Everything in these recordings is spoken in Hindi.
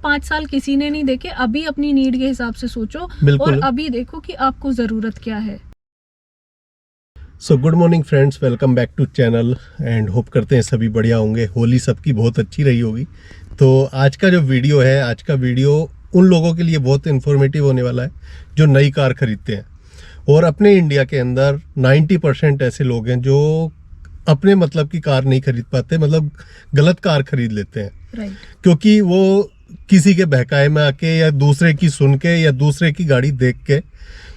5 साल किसी ने नहीं देखे, अभी अपनी नीड के हिसाब से सोचो और अभी देखो कि आपको ज़रूरत क्या है। So good morning friends, welcome back to channel and hope करते हैं सभी बढ़िया होंगे। होली सबकी बहुत अच्छी रही होगी। तो आज का जो वीडियो है, आज का वीडियो उन लोगों के लिए बहुत इन्फॉर्मेटिव होने वाला है जो नई कार खरीदते हैं। और अपने इंडिया के अंदर 90% ऐसे लोग हैं जो अपने मतलब की कार नहीं खरीद पाते, मतलब गलत कार खरीद लेते हैं। राइट। क्योंकि वो किसी के बहकाए में आके या दूसरे की सुन के या दूसरे की गाड़ी देख के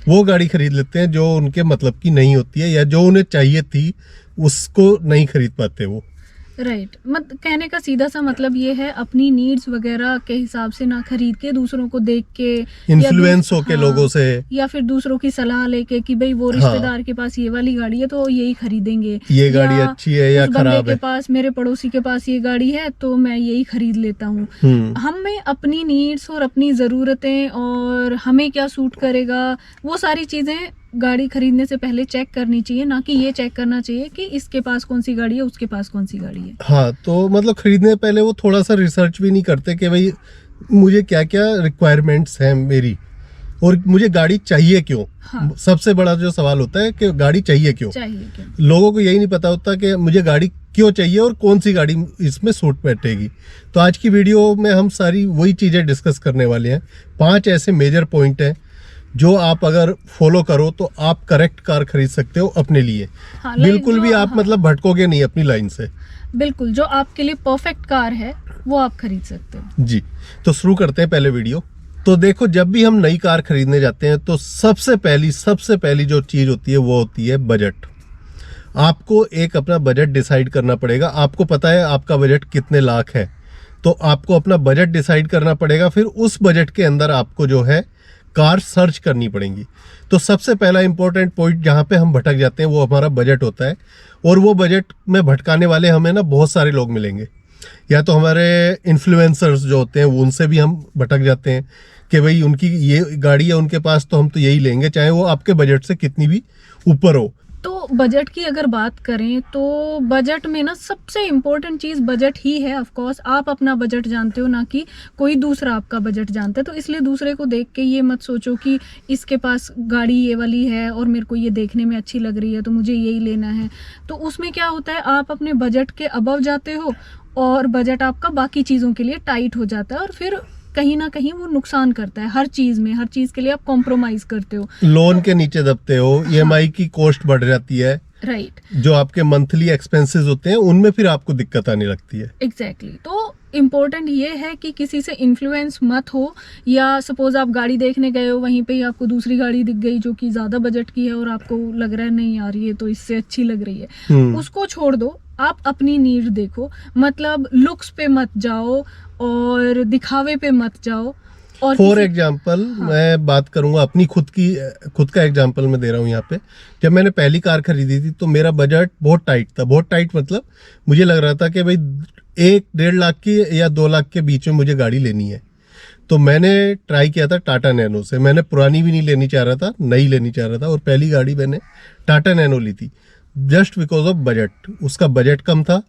वो गाड़ी खरीद लेते हैं जो उनके मतलब की नहीं होती है, या जो उन्हें चाहिए थी उसको नहीं खरीद पाते वो। राइट। कहने का सीधा सा मतलब ये है, अपनी नीड्स वगैरह के हिसाब से ना खरीद के दूसरों को देख के, इन्फ्लुएंस होके लोगों से, या फिर दूसरों की सलाह लेके कि भाई वो रिश्तेदार के पास ये वाली गाड़ी है तो यही खरीदेंगे, ये गाड़ी अच्छी है या खराब है, के पास, मेरे पड़ोसी के पास ये गाड़ी है तो मैं यही खरीद लेता हूँ। हमें अपनी नीड्स और अपनी ज़रूरतें और हमें क्या सूट करेगा वो सारी चीज़ें गाड़ी खरीदने से पहले चेक करनी चाहिए, ना कि ये चेक करना चाहिए कि इसके पास कौन सी गाड़ी है, उसके पास कौन सी गाड़ी है। हाँ, तो मतलब खरीदने से पहले वो थोड़ा सा रिसर्च भी नहीं करते कि भाई मुझे क्या क्या रिक्वायरमेंट्स हैं मेरी, और मुझे गाड़ी चाहिए क्यों। हाँ। सबसे बड़ा जो सवाल होता है कि गाड़ी चाहिए क्यों। लोगों को यही नहीं पता होता कि मुझे गाड़ी क्यों चाहिए और कौन सी गाड़ी इसमें सूट बैठेगी। तो आज की वीडियो में हम सारी वही चीज़ें डिस्कस करने वाले हैं। 5 ऐसे मेजर पॉइंट हैं जो आप अगर फॉलो करो तो आप करेक्ट कार खरीद सकते हो अपने लिए। हाँ, बिल्कुल भी आप मतलब भटकोगे नहीं अपनी लाइन से। बिल्कुल, जो आपके लिए परफेक्ट कार है वो आप खरीद सकते हो। जी, तो शुरू करते हैं पहले वीडियो। तो देखो, जब भी हम नई कार खरीदने जाते हैं तो सबसे पहली जो चीज़ होती है वो होती है बजट। आपको एक अपना बजट डिसाइड करना पड़ेगा। आपको पता है आपका बजट कितने लाख है, तो आपको अपना बजट डिसाइड करना पड़ेगा। फिर उस बजट के अंदर आपको जो है कार सर्च करनी पड़ेगी। तो सबसे पहला इंपॉर्टेंट पॉइंट जहाँ पे हम भटक जाते हैं वो हमारा बजट होता है। और वो बजट में भटकाने वाले हमें ना बहुत सारे लोग मिलेंगे। या तो हमारे इन्फ्लुएंसर्स जो होते हैं उनसे भी हम भटक जाते हैं कि भाई उनकी ये गाड़ी है उनके पास तो हम तो यही लेंगे, चाहे वो आपके बजट से कितनी भी ऊपर हो। तो बजट की अगर बात करें तो बजट में ना सबसे इम्पोर्टेंट चीज़ बजट ही है। ऑफ कोर्स आप अपना बजट जानते हो, ना कि कोई दूसरा आपका बजट जानता है। तो इसलिए दूसरे को देख के ये मत सोचो कि इसके पास गाड़ी ये वाली है और मेरे को ये देखने में अच्छी लग रही है तो मुझे यही लेना है। तो उसमें क्या होता है, आप अपने बजट के अबव जाते हो और बजट आपका बाकी चीज़ों के लिए टाइट हो जाता है और फिर कहीं ना कहीं वो नुकसान करता है। हर चीज में, हर चीज के लिए आप कॉम्प्रोमाइज करते हो, लोन के नीचे दबते हो। हाँ। EMI की कॉस्ट बढ़ जाती है। राइट। जो आपके मंथली एक्सपेंसेस होते हैं उनमें फिर आपको दिक्कत आने लगती है। एग्जैक्टली। तो इम्पोर्टेंट ये है कि किसी से इन्फ्लुएंस मत हो, या सपोज आप गाड़ी देखने गए हो, वहीं पे ही आपको दूसरी गाड़ी दिख गई जो कि ज्यादा बजट की है और आपको लग रहा है नहीं यार ये तो इससे अच्छी लग रही है, उसको छोड़ दो। आप अपनी नीड देखो, मतलब लुक्स पे मत जाओ और दिखावे पे मत जाओ। और फॉर एग्जाम्पल, हाँ, मैं बात करूंगा अपनी खुद का एग्जाम्पल मैं दे रहा हूँ यहाँ पे। जब मैंने पहली कार खरीदी थी तो मेरा बजट बहुत टाइट था। बहुत टाइट मतलब मुझे लग रहा था कि भाई 1-1.5 लाख की या 2 लाख के बीच में मुझे गाड़ी लेनी है। तो मैंने ट्राई किया था टाटा नैनो से। मैंने पुरानी भी नहीं लेनी चाह रहा था, नई लेनी चाह रहा था, और पहली गाड़ी मैंने टाटा नैनो ली थी जस्ट बिकॉज ऑफ बजट। उसका बजट कम था,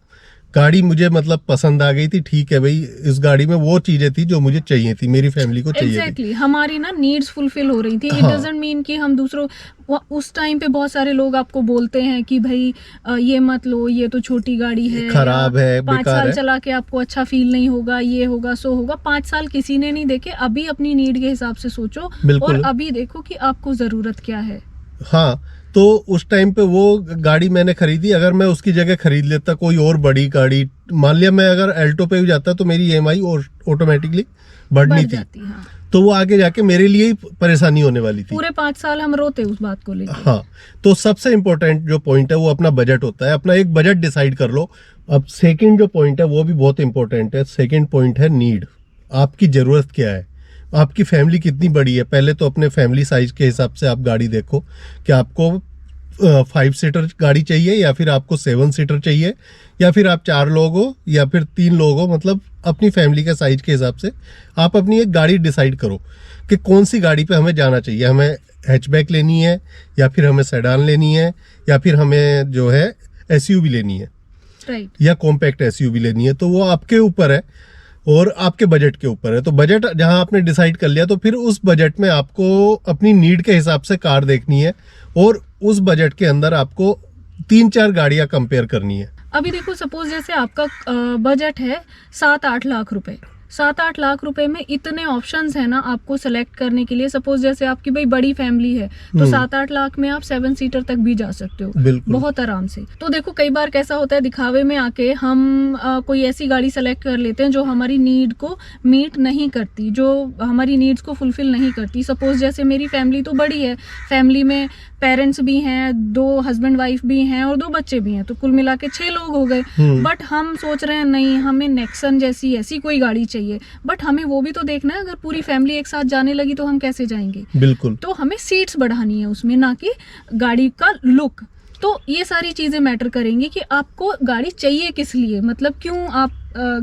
गाड़ी मुझे मतलब पसंद आ गई थी। ठीक है भाई, इस गाड़ी में वो चीजें थी जो मुझे चाहिए थी, मेरी फैमिली को चाहिए थी। हमारी ना नीड्स फुलफिल हो रही थी। इट डजंट मीन कि हम दूसरों, उस टाइम पे बहुत सारे लोग आपको बोलते हैं कि भाई ये मत लो, ये तो छोटी गाड़ी है, खराब है, 5 साल चला के आपको अच्छा फील नहीं होगा, ये होगा सो होगा। 5 साल किसी ने नहीं देखे, अभी अपनी नीड के हिसाब से सोचो और अभी देखो कि आपको जरूरत क्या है। हाँ, तो उस टाइम पे वो गाड़ी मैंने खरीदी। अगर मैं उसकी जगह खरीद लेता कोई और बड़ी गाड़ी, मान लिया मैं अगर एल्टो पे भी जाता तो मेरी EMI ऑटोमेटिकली बढ़नी थी। हाँ। तो वो आगे जाके मेरे लिए ही परेशानी होने वाली थी। पूरे 5 साल हम रोते उस बात को लेकर। हाँ, तो सबसे इम्पोर्टेंट जो पॉइंट है वो अपना बजट होता है। अपना एक बजट डिसाइड कर लो। अब सेकंड जो पॉइंट है वो भी बहुत इंपॉर्टेंट है। सेकंड पॉइंट है नीड। आपकी जरूरत क्या है, आपकी फैमिली कितनी बड़ी है। पहले तो अपने फैमिली साइज के हिसाब से आप गाड़ी देखो कि आपको 5 सीटर गाड़ी चाहिए या फिर आपको 7 सीटर चाहिए, या फिर आप 4 लोग हो या फिर 3 लोग हो। मतलब अपनी फैमिली के साइज के हिसाब से आप अपनी एक गाड़ी डिसाइड करो कि कौन सी गाड़ी पे हमें जाना चाहिए। हमें हैचबैक लेनी है, या फिर हमें सेडान लेनी है, या फिर हमें जो है SUV लेनी है, राइट, या कॉम्पैक्ट SUV लेनी है। तो वो आपके ऊपर है। और आपके बजट के ऊपर है। तो बजट जहां आपने डिसाइड कर लिया तो फिर उस बजट में आपको अपनी नीड के हिसाब से कार देखनी है और उस बजट के अंदर आपको 3-4 गाड़ियां कंपेयर करनी है। अभी देखो सपोज जैसे आपका बजट है 7-8 लाख रुपए, 7-8 लाख रुपए में इतने ऑप्शंस है ना आपको सेलेक्ट करने के लिए। सपोज जैसे आपकी भाई बड़ी फैमिली है तो 7-8 लाख में आप 7 सीटर तक भी जा सकते हो बिल्कुल। बहुत आराम से। तो देखो कई बार कैसा होता है दिखावे में आके हम कोई ऐसी गाड़ी सेलेक्ट कर लेते हैं जो हमारी नीड को मीट नहीं करती, जो हमारी नीड्स को फुलफिल नहीं करती। सपोज जैसे मेरी फैमिली तो बड़ी है, फैमिली में पेरेंट्स भी हैं, 2 हस्बैंड वाइफ भी हैं और 2 बच्चे भी हैं, तो कुल मिला के 6 लोग हो गए। बट हम सोच रहे हैं नहीं हमें नेक्सन जैसी ऐसी कोई गाड़ी चाहिए, बट हमें वो भी तो देखना है अगर पूरी फैमिली एक साथ जाने लगी तो हम कैसे जाएंगे। बिल्कुल। तो हमें सीट्स बढ़ानी है उसमें, ना कि गाड़ी का लुक। तो ये सारी चीजें मैटर करेंगी कि आपको गाड़ी चाहिए किस लिए, मतलब क्यों आप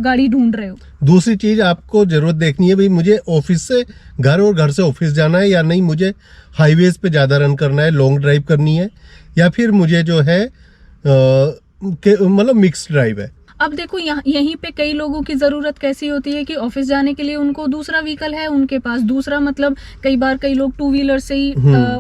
गाड़ी ढूंढ रहे हो। दूसरी चीज आपको जरूरत देखनी है भाई मुझे ऑफिस से घर और घर से ऑफिस जाना है या नहीं, मुझे हाईवेज पे ज्यादा रन करना है, लॉन्ग ड्राइव करनी है, या फिर मुझे जो है मतलब मिक्स ड्राइव है। अब देखो यहीं पे कई लोगों की ज़रूरत कैसी होती है कि ऑफिस जाने के लिए उनको दूसरा व्हीकल है उनके पास, दूसरा मतलब कई बार कई लोग 2 व्हीलर से ही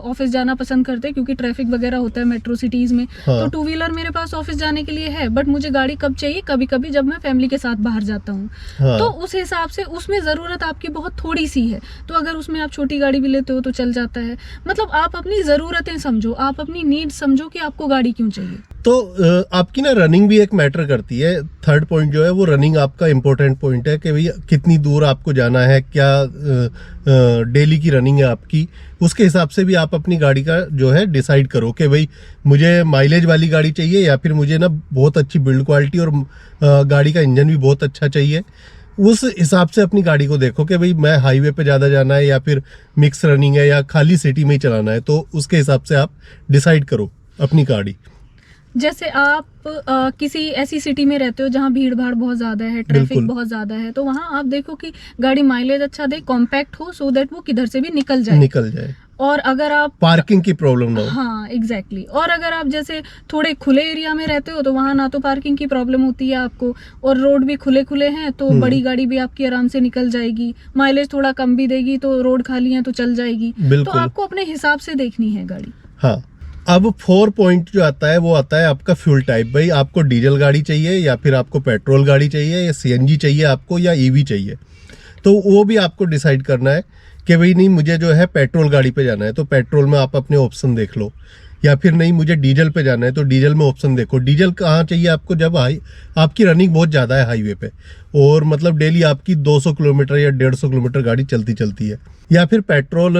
ऑफिस जाना पसंद करते हैं क्योंकि ट्रैफिक वगैरह होता है मेट्रो सिटीज में। हाँ। तो 2 व्हीलर मेरे पास ऑफिस जाने के लिए है, बट मुझे गाड़ी कब चाहिए, कभी कभी जब मैं फैमिली के साथ बाहर जाता हूँ। हाँ। तो उस हिसाब से उसमें ज़रूरत आपकी बहुत थोड़ी सी है, तो अगर उसमें आप छोटी गाड़ी भी लेते हो तो चल जाता है। मतलब आप अपनी ज़रूरतें समझो, आप अपनी नीड समझो कि आपको गाड़ी क्यों चाहिए। तो आपकी ना रनिंग भी एक मैटर करती है। थर्ड पॉइंट जो है वो रनिंग आपका इम्पोर्टेंट पॉइंट है कि भाई कितनी दूर आपको जाना है, क्या डेली की रनिंग है आपकी, उसके हिसाब से भी आप अपनी गाड़ी का जो है डिसाइड करो कि भाई मुझे माइलेज वाली गाड़ी चाहिए या फिर मुझे ना बहुत अच्छी बिल्ड क्वालिटी और गाड़ी का इंजन भी बहुत अच्छा चाहिए। उस हिसाब से अपनी गाड़ी को देखो कि भाई मैं हाईवे पे ज़्यादा जाना है या फिर मिक्स रनिंग है या खाली सिटी में ही चलाना है, तो उसके हिसाब से आप डिसाइड करो अपनी गाड़ी। जैसे आप किसी ऐसी सिटी में रहते हो जहाँ भीड़ भाड़ बहुत ज्यादा है, ट्रैफिक बहुत ज्यादा है, तो वहाँ आप देखो कि गाड़ी माइलेज अच्छा दे, कॉम्पैक्ट हो, सो दैट वो किधर से भी निकल जाए। और अगर आप पार्किंग की प्रॉब्लम ना हो। हाँ एग्जैक्टली। और अगर आप जैसे थोड़े खुले एरिया में रहते हो तो वहाँ ना तो पार्किंग की प्रॉब्लम होती है आपको, और रोड भी खुले खुले हैं तो बड़ी गाड़ी भी आपकी आराम से निकल जाएगी, माइलेज थोड़ा कम भी देगी तो रोड खाली है तो चल जाएगी। तो आपको अपने हिसाब से देखनी है गाड़ी। हाँ। अब 4 पॉइंट जो आता है वो आता है आपका फ्यूल टाइप। भाई आपको डीजल गाड़ी चाहिए या फिर आपको पेट्रोल गाड़ी चाहिए या सीएनजी चाहिए आपको या ईवी चाहिए, तो वो भी आपको डिसाइड करना है कि भाई नहीं मुझे जो है पेट्रोल गाड़ी पे जाना है तो पेट्रोल में आप अपने ऑप्शन देख लो, या फिर नहीं मुझे डीजल पे जाना है तो डीजल में ऑप्शन देखो। डीजल कहाँ चाहिए आपको, जब आपकी रनिंग बहुत ज़्यादा है हाईवे पे और मतलब डेली आपकी 200 किलोमीटर या 150 किलोमीटर गाड़ी चलती है। या फिर पेट्रोल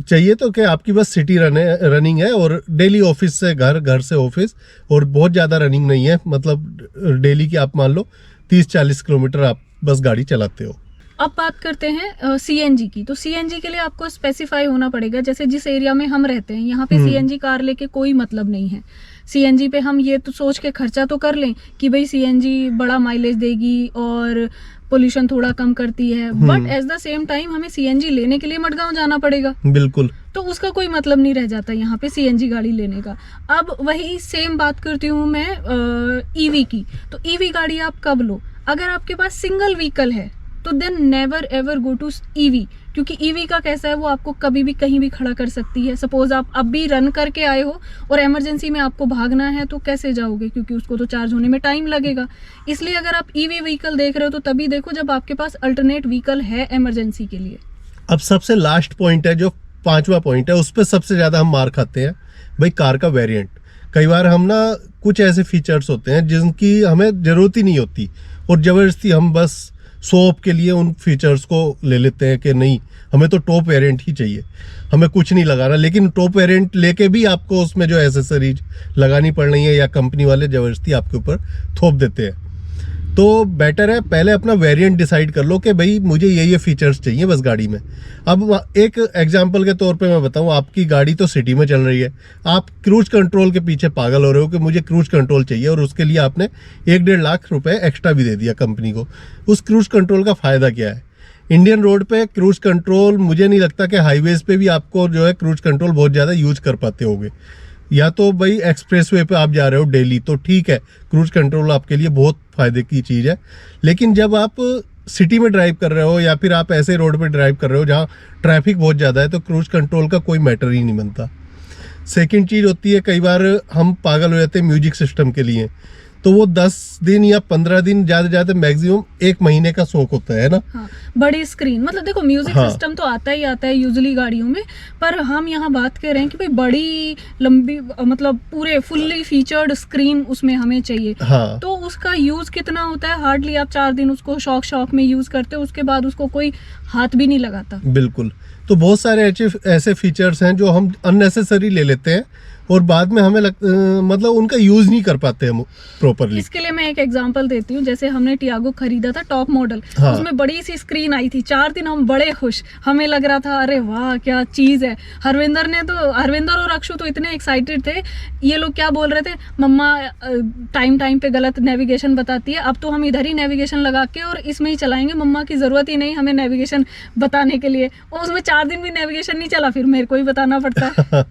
चाहिए तो क्या आपकी बस सिटी रनिंग है और डेली ऑफिस से घर, घर से ऑफिस, और बहुत ज़्यादा रनिंग नहीं है, मतलब डेली की आप मान लो 30-40 किलोमीटर आप बस गाड़ी चलाते हो। अब बात करते हैं सीएनजी की। तो सीएनजी के लिए आपको स्पेसिफाई होना पड़ेगा, जैसे जिस एरिया में हम रहते हैं यहाँ पे सीएनजी कार लेके कोई मतलब नहीं है। सीएनजी पे हम ये तो सोच के खर्चा तो कर लें कि भाई सीएनजी बड़ा माइलेज देगी और पोल्यूशन थोड़ा कम करती है, but at the same time हमें सीएनजी लेने के लिए मडगांव जाना पड़ेगा। बिल्कुल। तो उसका कोई मतलब नहीं रह जाता यहाँ पे सीएनजी गाड़ी लेने का। अब वही सेम बात करती हूँ मैं ईवी की। तो ईवी गाड़ी आप कब लो, अगर आपके पास सिंगल व्हीकल है तो then never ever go to EV, क्योंकि ईवी का कैसा है वो आपको कभी भी कहीं भी खड़ा कर सकती है। सपोज आप अब भी रन करके आए हो और इमरजेंसी में आपको भागना है तो कैसे जाओगे, क्योंकि उसको तो चार्ज होने में टाइम लगेगा। इसलिए अगर आप ईवी व्हीकल देख रहे हो तो तभी देखो जब आपके पास अल्टरनेट व्हीकल है इमरजेंसी के लिए। अब सबसे लास्ट पॉइंट है जो 5वां पॉइंट है, उस पर सबसे ज्यादा हम मार खाते हैं भाई कार का वेरिएंट। कई बार हम ना कुछ ऐसे फीचर्स होते हैं जिनकी हमें जरूरत ही नहीं होती और जबरदस्ती हम बस शॉप के लिए उन फीचर्स को ले लेते हैं कि नहीं हमें तो टॉप वेरिएंट ही चाहिए, हमें कुछ नहीं लगाना। लेकिन टॉप वेरिएंट लेके भी आपको उसमें जो एसेसरीज लगानी पड़ रही है या कंपनी वाले जबरदस्ती आपके ऊपर थोप देते हैं। तो बेटर है पहले अपना वेरिएंट डिसाइड कर लो कि भाई मुझे ये फीचर्स चाहिए बस गाड़ी में। अब एक एग्जांपल के तौर पे मैं बताऊं, आपकी गाड़ी तो सिटी में चल रही है, आप क्रूज कंट्रोल के पीछे पागल हो रहे हो कि मुझे क्रूज कंट्रोल चाहिए, और उसके लिए आपने 1-1.5 लाख रुपए एक्स्ट्रा भी दे दिया कंपनी को। उस क्रूज कंट्रोल का फायदा क्या है? इंडियन रोड पे क्रूज कंट्रोल मुझे नहीं लगता कि हाईवेज पे भी आपको जो है क्रूज कंट्रोल बहुत ज़्यादा यूज कर पाते होंगे। या तो भाई एक्सप्रेसवे पे आप जा रहे हो डेली तो ठीक है, क्रूज कंट्रोल आपके लिए बहुत फायदे की चीज़ है। लेकिन जब आप सिटी में ड्राइव कर रहे हो या फिर आप ऐसे रोड पे ड्राइव कर रहे हो जहाँ ट्रैफिक बहुत ज़्यादा है, तो क्रूज कंट्रोल का कोई मैटर ही नहीं बनता। सेकंड चीज़ होती है, कई बार हम पागल हो जाते हैं म्यूजिक सिस्टम के लिए, तो वो 10 दिन या 15 दिन ज़्यादा ज़्यादा मैक्सिमम 1 महीने का शौक होता है ना। हाँ, बड़ी स्क्रीन, मतलब देखो म्यूजिक हाँ। सिस्टम तो आता ही आता है यूजुअली गाड़ियों में, पर हम यहाँ बात कर रहे हैं कि भाई बड़ी लंबी, मतलब पूरे फुल्ली फीचर्ड स्क्रीन उसमें हमें चाहिए। हाँ तो उसका यूज कितना होता है? हार्डली आप 4 दिन उसको शौक में यूज करते हो, उसके बाद उसको कोई हाथ भी नहीं लगाता। बिल्कुल। तो बहुत सारे ऐसे फीचर्स हैं जो हम अननेसेसरी ले लेते हैं और बाद में हमें मतलब उनका यूज नहीं कर पाते हम प्रॉपरली। इसके लिए मैं एक एग्जांपल देती हूँ। जैसे हमने टियागो खरीदा था टॉप मॉडल, हाँ। उसमें बड़ी सी स्क्रीन आई थी, 4 दिन हम बड़े खुश, हमें लग रहा था अरे वाह क्या चीज है। हरविंदर और अक्षु तो इतने एक्साइटेड थे, ये लोग क्या बोल रहे थे, मम्मा टाइम पे गलत नेविगेशन बताती है, अब तो हम इधर ही नेविगेशन लगा के और इसमें ही चलाएंगे, मम्मा की जरूरत ही नहीं हमें नेविगेशन बताने के लिए। और उसमें 4 दिन भी नेविगेशन नहीं चला, फिर मेरे को ही बताना पड़ता है।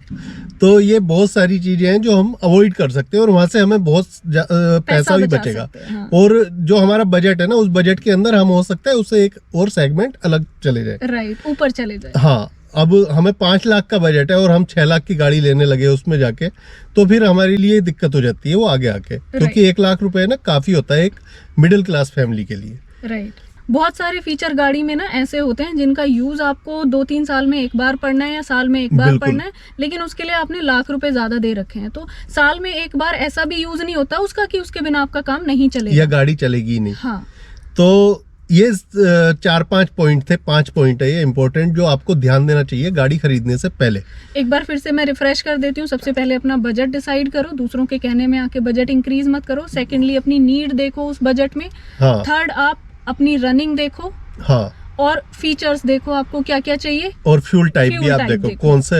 तो ये बहुत सारी चीजें हैं जो हम अवॉइड कर सकते हैं और वहां से हमें बहुत पैसा भी बचा बचेगा। सकते हैं, हाँ। और जो हमारा बजट है ना, उस बजट के अंदर हम हो सकता है उससे एक और सेगमेंट अलग चले जाए। राइट, ऊपर चले जाए। हाँ, अब हमें 5 लाख का बजट है और हम 6 लाख की गाड़ी लेने लगे उसमें जाके, तो फिर हमारे लिए दिक्कत हो जाती है वो आगे आके, क्योंकि 1 लाख रुपए ना काफी होता है एक मिडिल क्लास फैमिली के लिए। राइट। बहुत सारे फीचर गाड़ी में ना ऐसे होते हैं जिनका यूज आपको 2-3 साल में एक बार पड़ना है या साल में एक बार बिल्कुल। पड़ना है, लेकिन उसके लिए आपने लाख रुपए ज्यादा दे रखे हैं। तो साल में एक बार ऐसा भी यूज नहीं होता उसका कि उसके बिना आपका काम नहीं या चलेगा। गाड़ी चलेगी ही नहीं। हाँ, तो ये 4-5 पॉइंट थे, 5 पॉइंट है ये इंपॉर्टेंट जो आपको ध्यान देना चाहिए गाड़ी खरीदने से पहले। एक बार फिर से मैं रिफ्रेश कर देती हूँ। सबसे पहले अपना बजट डिसाइड करो, दूसरों के कहने में आके बजट इंक्रीज मत करो। सेकेंडली अपनी नीड देखो उस बजट में। हाँ थर्ड, आप अपनी रनिंग देखो हाँ, और फीचर्स देखो आपको क्या क्या चाहिए। और फ्यूल टाइप भी फ्यूल आप टाइप देखो देखो। कौन से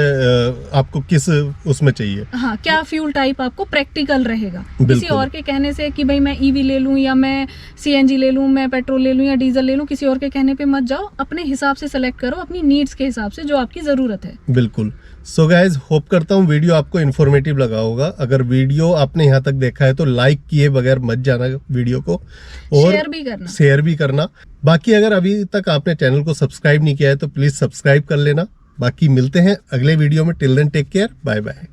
आपको किस उसमें चाहिए। हाँ, क्या फ्यूल टाइप आपको प्रैक्टिकल रहेगा। किसी बिल्कुल। और के कहने से कि भाई मैं ईवी ले लूं या मैं सीएनजी ले लूं, मैं पेट्रोल ले लूं या डीजल ले लूं, किसी और के कहने पे मत जाओ। अपने हिसाब से सेलेक्ट करो, अपनी नीड्स के हिसाब से जो आपकी जरूरत है। बिल्कुल। सो गाइज, होप करता हूँ वीडियो आपको इन्फॉर्मेटिव लगा होगा। अगर वीडियो आपने यहाँ तक देखा है तो लाइक किए बगैर मत जाना वीडियो को, और शेयर भी करना। बाकी अगर अभी तक आपने चैनल को सब्सक्राइब नहीं किया है तो प्लीज सब्सक्राइब कर लेना। बाकी मिलते हैं अगले वीडियो में। Till then take care, bye bye.